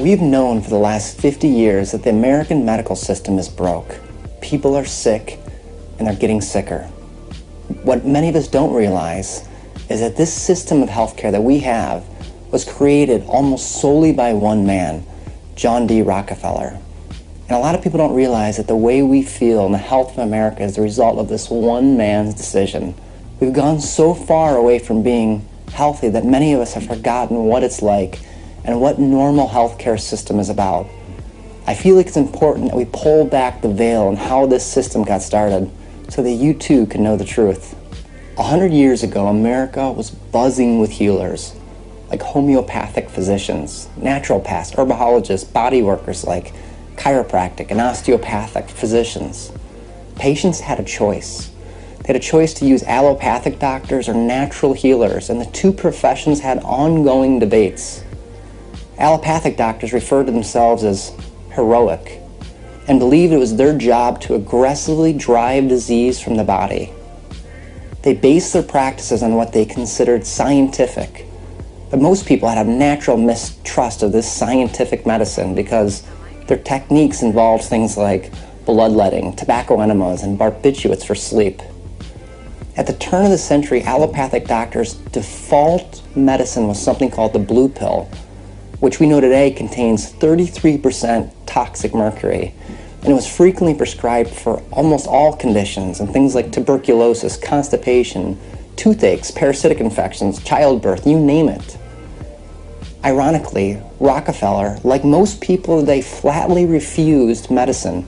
We've known for the last 50 years that the American medical system is broke. People are sick, and they're getting sicker. What many of us don't realize is that this system of healthcare that we have was created almost solely by one man, John D. Rockefeller. And a lot of people don't realize that the way we feel and the health of America is the result of this one man's decision. We've gone so far away from being healthy that many of us have forgotten what it's like and what normal healthcare system is about. I feel like it's important that we pull back the veil on how this system got started so that you too can know the truth. 100 years ago, America was buzzing with healers, like homeopathic physicians, naturopaths, herbologists, body workers like chiropractic and osteopathic physicians. Patients had a choice. They had a choice to use allopathic doctors or natural healers, and the two professions had ongoing debates. Allopathic doctors referred to themselves as heroic and believed it was their job to aggressively drive disease from the body. They based their practices on what they considered scientific, but most people had a natural mistrust of this scientific medicine because their techniques involved things like bloodletting, tobacco enemas, and barbiturates for sleep. At the turn of the century, allopathic doctors' default medicine was something called the blue pill, which we know today contains 33% toxic mercury, and it was frequently prescribed for almost all conditions, and things like tuberculosis, constipation, toothaches, parasitic infections, childbirth, you name it. Ironically, Rockefeller, like most people today, flatly refused medicine,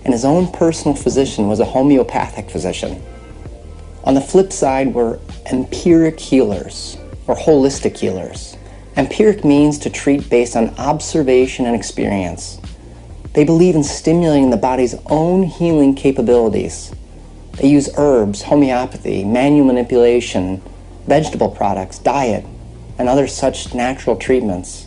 and his own personal physician was a homeopathic physician. On the flip side were empiric healers, or holistic healers. Empiric means to treat based on observation and experience. They believe in stimulating the body's own healing capabilities. They use herbs, homeopathy, manual manipulation, vegetable products, diet, and other such natural treatments.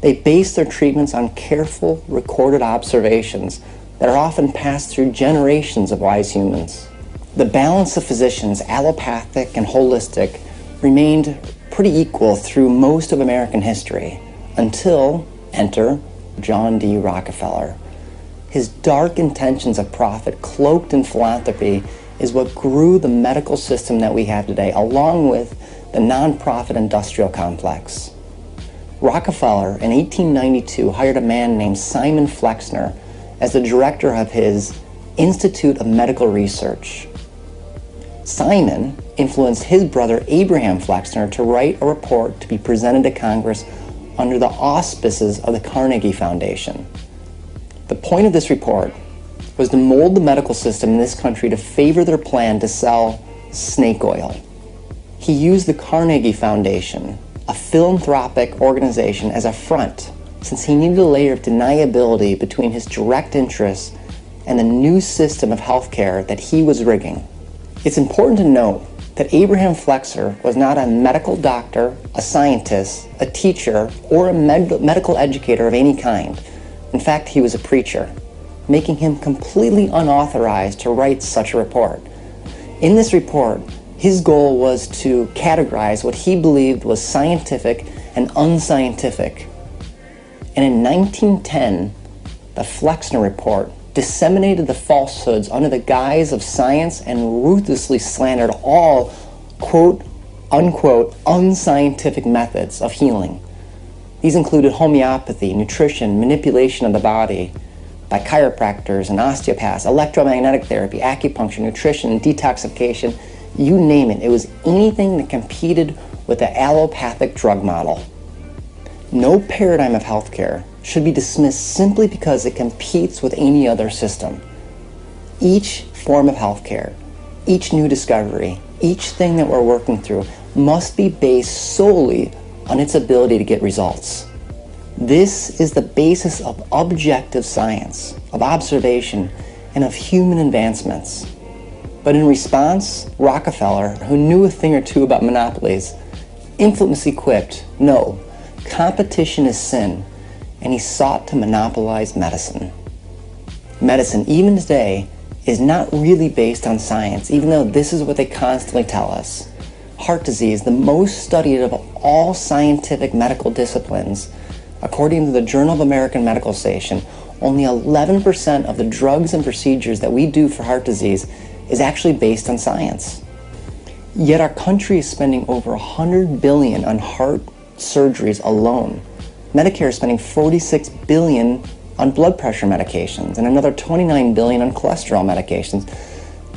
They base their treatments on careful, recorded observations that are often passed through generations of wise humans. The balance of physicians, allopathic and holistic, remained pretty equal through most of American history, until enter John D. Rockefeller. His dark intentions of profit cloaked in philanthropy is what grew the medical system that we have today, along with the nonprofit industrial complex. Rockefeller in 1892 hired a man named Simon Flexner as the director of his Institute of Medical Research. Simon influenced his brother Abraham Flexner to write a report to be presented to Congress under the auspices of the Carnegie Foundation. The point of this report was to mold the medical system in this country to favor their plan to sell snake oil. He used the Carnegie Foundation, a philanthropic organization, as a front, since he needed a layer of deniability between his direct interests and the new system of healthcare that he was rigging. It's important to note that Abraham Flexner was not a medical doctor, a scientist, a teacher, or a medical educator of any kind. In fact, he was a preacher, making him completely unauthorized to write such a report. In this report, his goal was to categorize what he believed was scientific and unscientific. And in 1910, the Flexner Report disseminated the falsehoods under the guise of science and ruthlessly slandered all quote unquote unscientific methods of healing. These included homeopathy, nutrition, manipulation of the body by chiropractors and osteopaths, electromagnetic therapy, acupuncture, nutrition, detoxification, you name it. It was anything that competed with the allopathic drug model. No paradigm of healthcare should be dismissed simply because it competes with any other system. Each form of healthcare, each new discovery, each thing that we're working through must be based solely on its ability to get results. This is the basis of objective science, of observation, and of human advancements. But in response, Rockefeller, who knew a thing or two about monopolies, infamously quipped, "No, competition is sin," and he sought to monopolize medicine. Medicine, even today, is not really based on science, even though this is what they constantly tell us. Heart disease, the most studied of all scientific medical disciplines, According to the Journal of American Medical Association, only 11% of the drugs and procedures that we do for heart disease is actually based on science. Yet our country is spending over $100 billion on heart surgeries alone. Medicare is spending $46 billion on blood pressure medications and another $29 billion on cholesterol medications,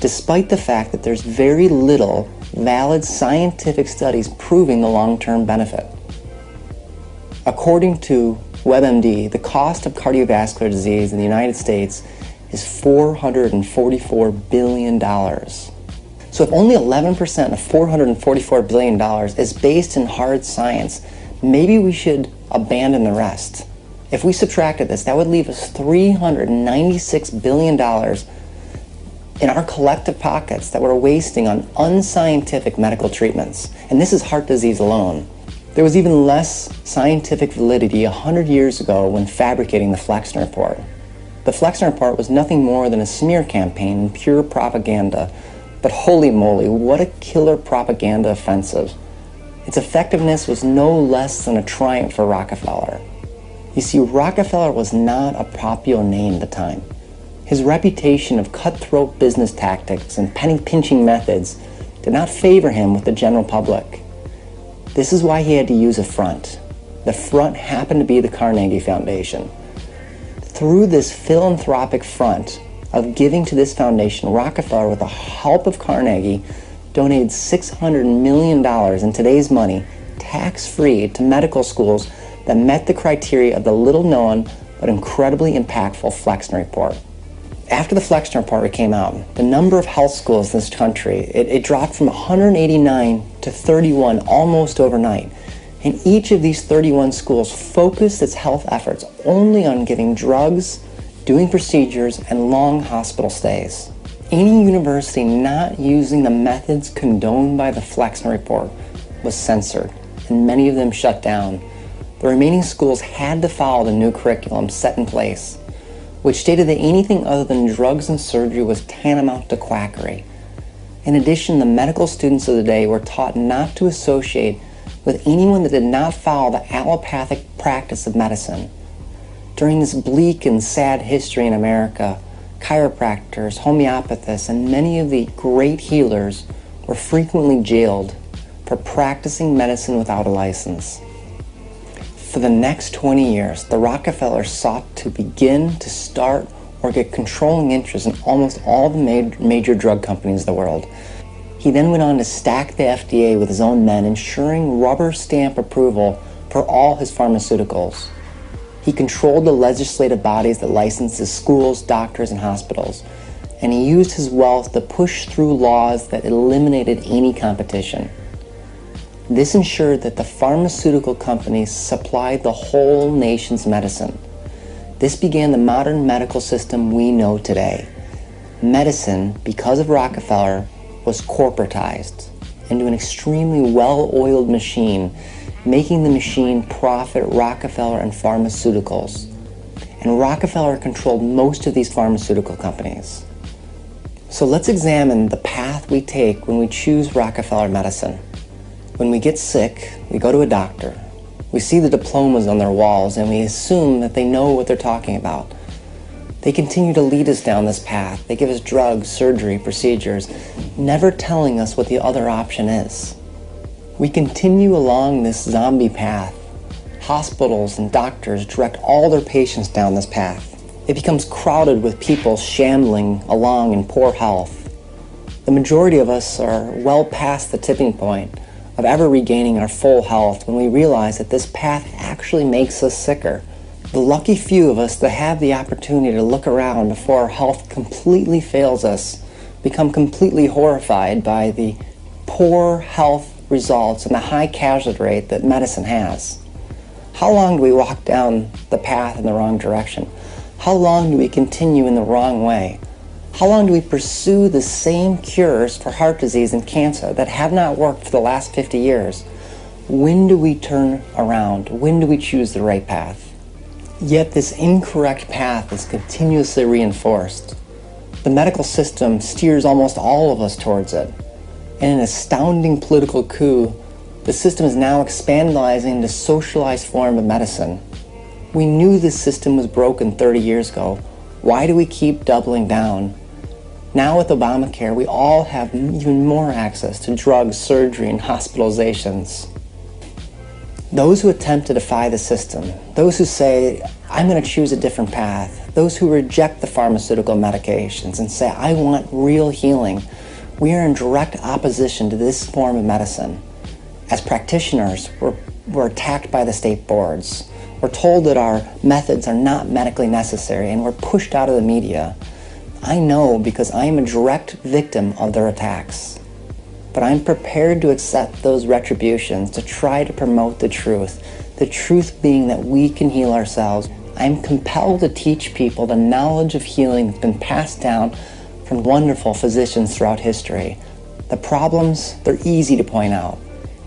despite the fact that there's very little valid scientific studies proving the long-term benefit. According to WebMD, the cost of cardiovascular disease in the United States is $444 billion. So if only 11% of $444 billion is based in hard science, maybe we should abandon the rest. If we subtracted this, that would leave us $396 billion in our collective pockets that we're wasting on unscientific medical treatments. And this is heart disease alone. There was even less scientific validity 100 years ago when fabricating the Flexner Report. The Flexner Report was nothing more than a smear campaign and pure propaganda. But holy moly, what a killer propaganda offensive. Its effectiveness was no less than a triumph for Rockefeller. You see, Rockefeller was not a popular name at the time. His reputation of cutthroat business tactics and penny-pinching methods did not favor him with the general public. This is why he had to use a front. The front happened to be the Carnegie Foundation. Through this philanthropic front of giving to this foundation, Rockefeller, with the help of Carnegie, donated $600 million in today's money, tax-free, to medical schools that met the criteria of the little-known but incredibly impactful Flexner Report. After the Flexner Report came out, the number of health schools in this country, it dropped from 189 to 31 almost overnight. And each of these 31 schools focused its health efforts only on giving drugs, doing procedures, and long hospital stays. Any university not using the methods condoned by the Flexner Report was censored, and many of them shut down. The remaining schools had to follow the new curriculum set in place, which stated that anything other than drugs and surgery was tantamount to quackery. In addition, the medical students of the day were taught not to associate with anyone that did not follow the allopathic practice of medicine. During this bleak and sad history in America, chiropractors, homeopathists, and many of the great healers were frequently jailed for practicing medicine without a license. For the next 20 years, the Rockefellers sought to begin, to start, or get controlling interest in almost all the major drug companies of the world. He then went on to stack the FDA with his own men, ensuring rubber stamp approval for all his pharmaceuticals. He controlled the legislative bodies that licenses schools, doctors, and hospitals, and he used his wealth to push through laws that eliminated any competition. This ensured that the pharmaceutical companies supplied the whole nation's medicine. This began the modern medical system we know today. Medicine, because of Rockefeller, was corporatized into an extremely well-oiled machine, making the machine profit Rockefeller and pharmaceuticals. And Rockefeller controlled most of these pharmaceutical companies. So let's examine the path we take when we choose Rockefeller medicine. When we get sick, we go to a doctor. We see the diplomas on their walls and we assume that they know what they're talking about. They continue to lead us down this path. They give us drugs, surgery, procedures, never telling us what the other option is. We continue along this zombie path. Hospitals and doctors direct all their patients down this path. It becomes crowded with people shambling along in poor health. The majority of us are well past the tipping point of ever regaining our full health when we realize that this path actually makes us sicker. The lucky few of us that have the opportunity to look around before our health completely fails us become completely horrified by the poor health results and the high casualty rate that medicine has. How long do we walk down the path in the wrong direction? How long do we continue in the wrong way? How long do we pursue the same cures for heart disease and cancer that have not worked for the last 50 years? When do we turn around? When do we choose the right path? Yet this incorrect path is continuously reinforced. The medical system steers almost all of us towards it. In an astounding political coup, the system is now expandizing into socialized form of medicine. We knew this system was broken 30 years ago. Why do we keep doubling down? Now with Obamacare, we all have even more access to drugs, surgery, and hospitalizations. Those who attempt to defy the system, those who say, I'm going to choose a different path, those who reject the pharmaceutical medications and say, I want real healing, we are in direct opposition to this form of medicine. As practitioners, we're attacked by the state boards. We're told that our methods are not medically necessary, and we're pushed out of the media. I know because I am a direct victim of their attacks. But I'm prepared to accept those retributions to try to promote the truth being that we can heal ourselves. I'm compelled to teach people the knowledge of healing that's been passed down from wonderful physicians throughout history. The problems, they're easy to point out.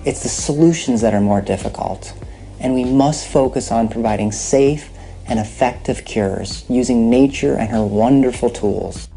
It's the solutions that are more difficult. And we must focus on providing safe and effective cures using nature and her wonderful tools.